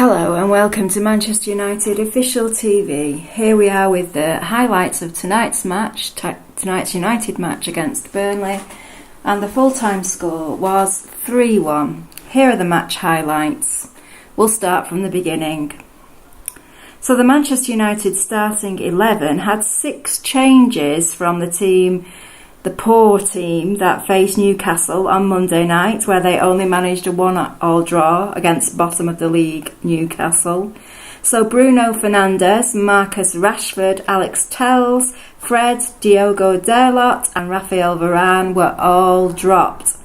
Hello and welcome to Manchester United Official TV. Here we are with the highlights of tonight's United match against Burnley, and the full-time score was 3-1. Here are the match highlights. We'll start from the beginning. So the Manchester United starting 11 had 6 changes from the poor team that faced Newcastle on Monday night, where they only managed a 1-1 draw against bottom of the league Newcastle. So Bruno Fernandes, Marcus Rashford, Alex Telles, Fred, Diogo Dalot and Rafael Varane were all dropped.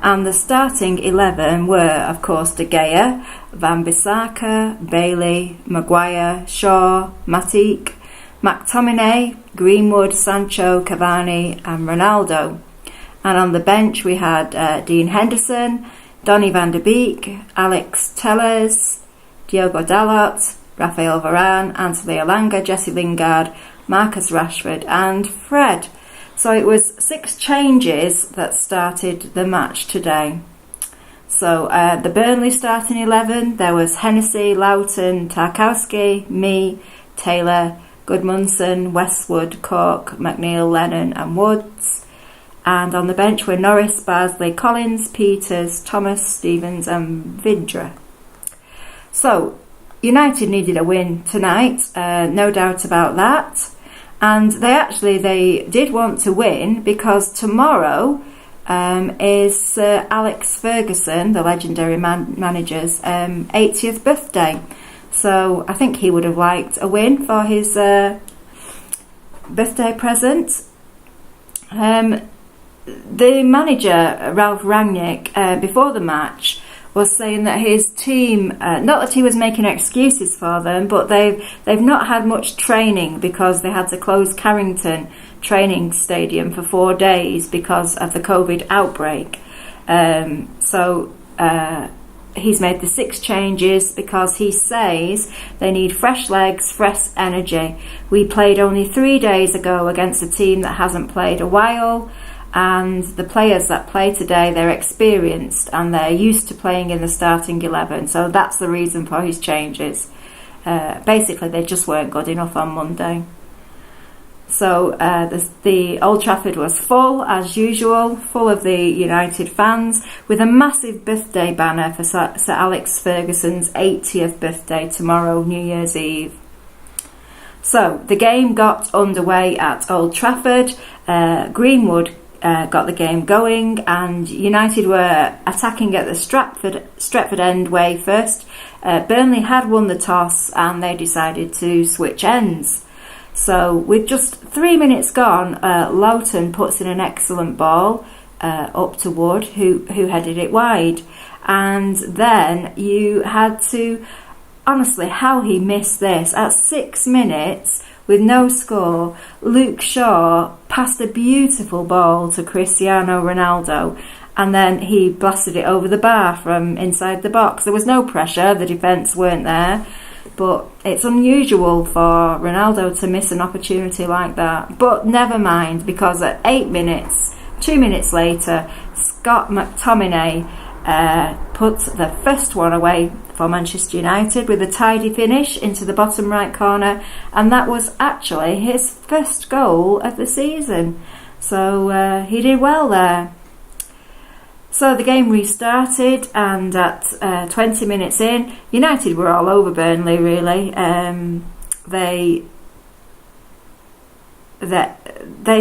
And the starting 11 were, of course, De Gea, Wan-Bissaka, Bailey, Maguire, Shaw, Matip, McTominay, Greenwood, Sancho, Cavani and Ronaldo. And on the bench we had Dean Henderson, Donny van de Beek, Alex Telles, Diogo Dalot, Rafael Varane, Anthony Elanga, Jesse Lingard, Marcus Rashford and Fred. So it was 6 changes that started the match today. So the Burnley starting 11, there was Hennessy, Loughton, Tarkowski, me, Taylor, Goodmanson, Westwood, Cork, McNeil, Lennon and Woods. And on the bench were Norris, Barnsley, Collins, Peters, Thomas, Stevens and Vidra. So United needed a win tonight, no doubt about that. And they did want to win because tomorrow is Alex Ferguson, the legendary manager's 80th birthday. So I think he would have liked a win for his birthday present. The manager, Ralph Rangnick, before the match was saying that his team, not that he was making excuses for them, but they've not had much training because they had to close Carrington training stadium for 4 days because of the COVID outbreak. He's made the 6 changes because he says they need fresh legs, fresh energy. We played only 3 days ago against a team that hasn't played a while, and the players that play today, they're experienced and they're used to playing in the starting 11. So that's the reason for his changes. Basically, they just weren't good enough on Monday. So the Old Trafford was full, as usual, full of the United fans, with a massive birthday banner for Sir Alex Ferguson's 80th birthday tomorrow, New Year's Eve. So the game got underway at Old Trafford. Greenwood got the game going, and United were attacking at the Stretford end way first. Burnley had won the toss and they decided to switch ends. So with just 3 minutes gone, Loughton puts in an excellent ball up to Wood, who headed it wide. And then you had to, honestly, how he missed this. At 6 minutes, with no score, Luke Shaw passed a beautiful ball to Cristiano Ronaldo, and then he blasted it over the bar from inside the box. There was no pressure, the defence weren't there. But it's unusual for Ronaldo to miss an opportunity like that. But never mind, because at 8 minutes, 2 minutes later, Scott McTominay put the first one away for Manchester United with a tidy finish into the bottom right corner. And that was actually his first goal of the season. So he did well there. So the game restarted, and at 20 minutes in, United were all over Burnley, really. They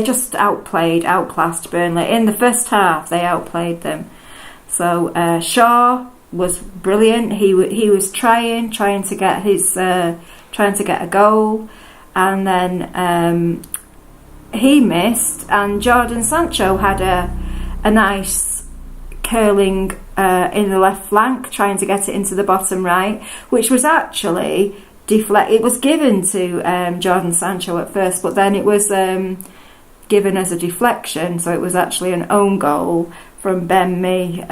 just outclassed Burnley. In the first half, they outplayed them. So Shaw was brilliant. He was trying to get a goal, and then he missed. And Jadon Sancho had a nice curling in the left flank, trying to get it into the bottom right, which was actually it was given to Jadon Sancho at first, but then it was given as a deflection, so it was actually an own goal from Ben Mee.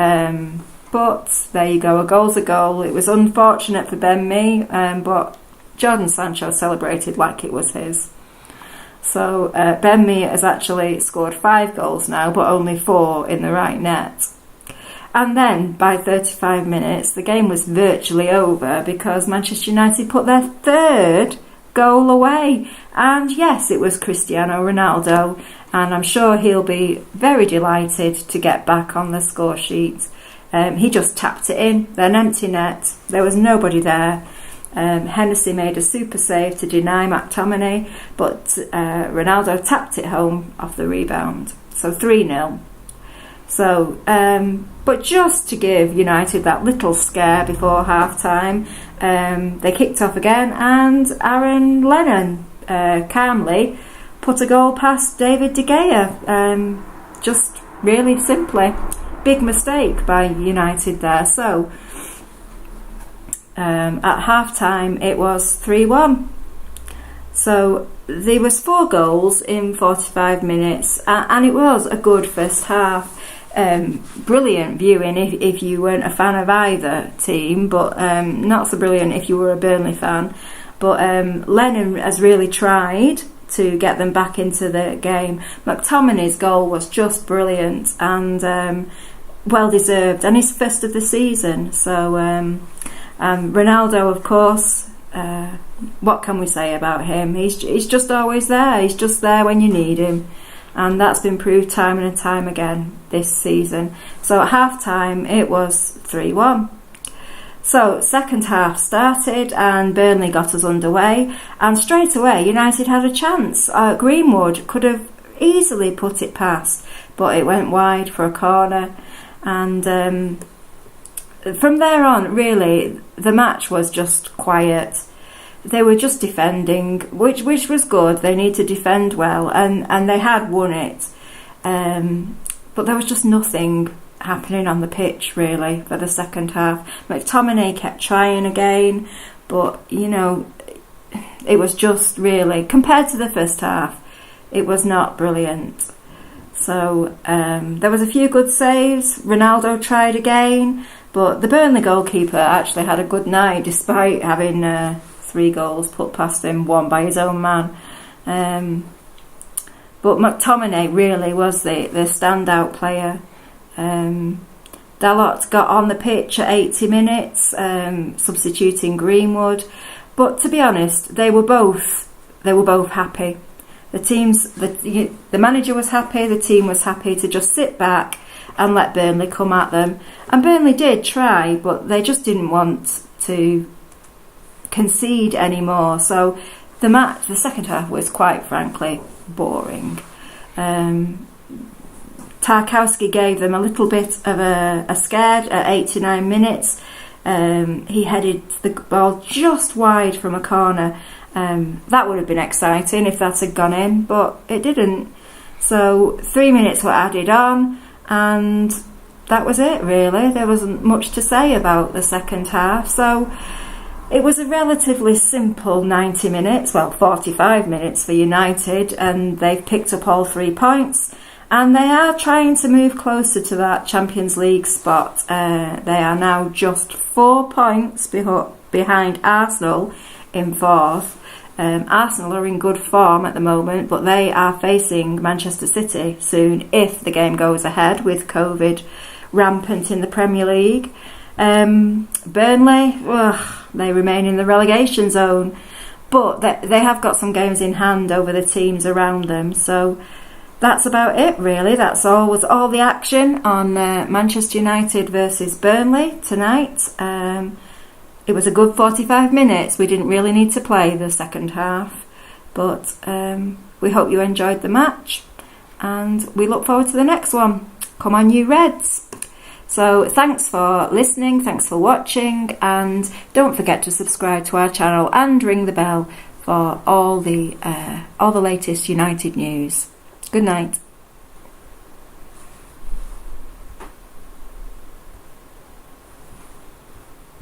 But there you go, a goal's a goal. It was unfortunate for Ben Mee, but Jadon Sancho celebrated like it was his. So Ben Mee has actually scored 5 goals now, but only 4 in the right net. And then by 35 minutes, the game was virtually over because Manchester United put their third goal away. And yes, it was Cristiano Ronaldo, and I'm sure he'll be very delighted to get back on the score sheet. He just tapped it in, an empty net. There was nobody there. Hennessy made a super save to deny McTominay, but Ronaldo tapped it home off the rebound. So 3-0. So, but just to give United that little scare before half-time, they kicked off again, and Aaron Lennon calmly put a goal past David De Gea. Just really simply. Big mistake by United there. So, at half-time, it was 3-1. So, there was 4 goals in 45 minutes, and it was a good first half. Brilliant viewing if you weren't a fan of either team, but not so brilliant if you were a Burnley fan. But Lennon has really tried to get them back into the game. McTominay's goal was just brilliant and well deserved, and his first of the season. So Ronaldo, of course, what can we say about him? He's just always there. He's just there when you need him. And that's been proved time and time again this season. So at half-time, it was 3-1. So second half started and Burnley got us underway. And straight away, United had a chance. Greenwood could have easily put it past, but it went wide for a corner. And from there on, really, the match was just quiet. They were just defending, which was good. They need to defend well, and they had won it. But there was just nothing happening on the pitch, really, for the second half. McTominay kept trying again, but, it was just really, compared to the first half, it was not brilliant. So there was a few good saves. Ronaldo tried again, but the Burnley goalkeeper actually had a good night, despite having 3 goals put past him, 1 by his own man. But McTominay really was the standout player. Dalot got on the pitch at 80 minutes, substituting Greenwood. But to be honest, they were both happy. The manager was happy, the team was happy to just sit back and let Burnley come at them. And Burnley did try, but they just didn't want to concede anymore. So the second half was quite frankly boring. Tarkowski gave them a little bit of a scare at 89 minutes. He headed the ball just wide from a corner. That would have been exciting if that had gone in, but it didn't. So 3 minutes were added on, and that was it really. There wasn't much to say about the second half. So it was a relatively simple 90 minutes, 45 minutes for United, and they've picked up all 3 points. And they are trying to move closer to that Champions League spot. They are now just 4 points behind Arsenal in 4th. Arsenal are in good form at the moment, but they are facing Manchester City soon if the game goes ahead with COVID rampant in the Premier League. Burnley, they remain in the relegation zone, but they have got some games in hand over the teams around them. So that's about it really. That's all. Was all the action on Manchester United versus Burnley tonight. It was a good 45 minutes. We didn't really need to play the second half, but we hope you enjoyed the match, and we look forward to the next one. Come on, you Reds! So thanks for listening, thanks for watching, and don't forget to subscribe to our channel and ring the bell for all the latest United news. Good night.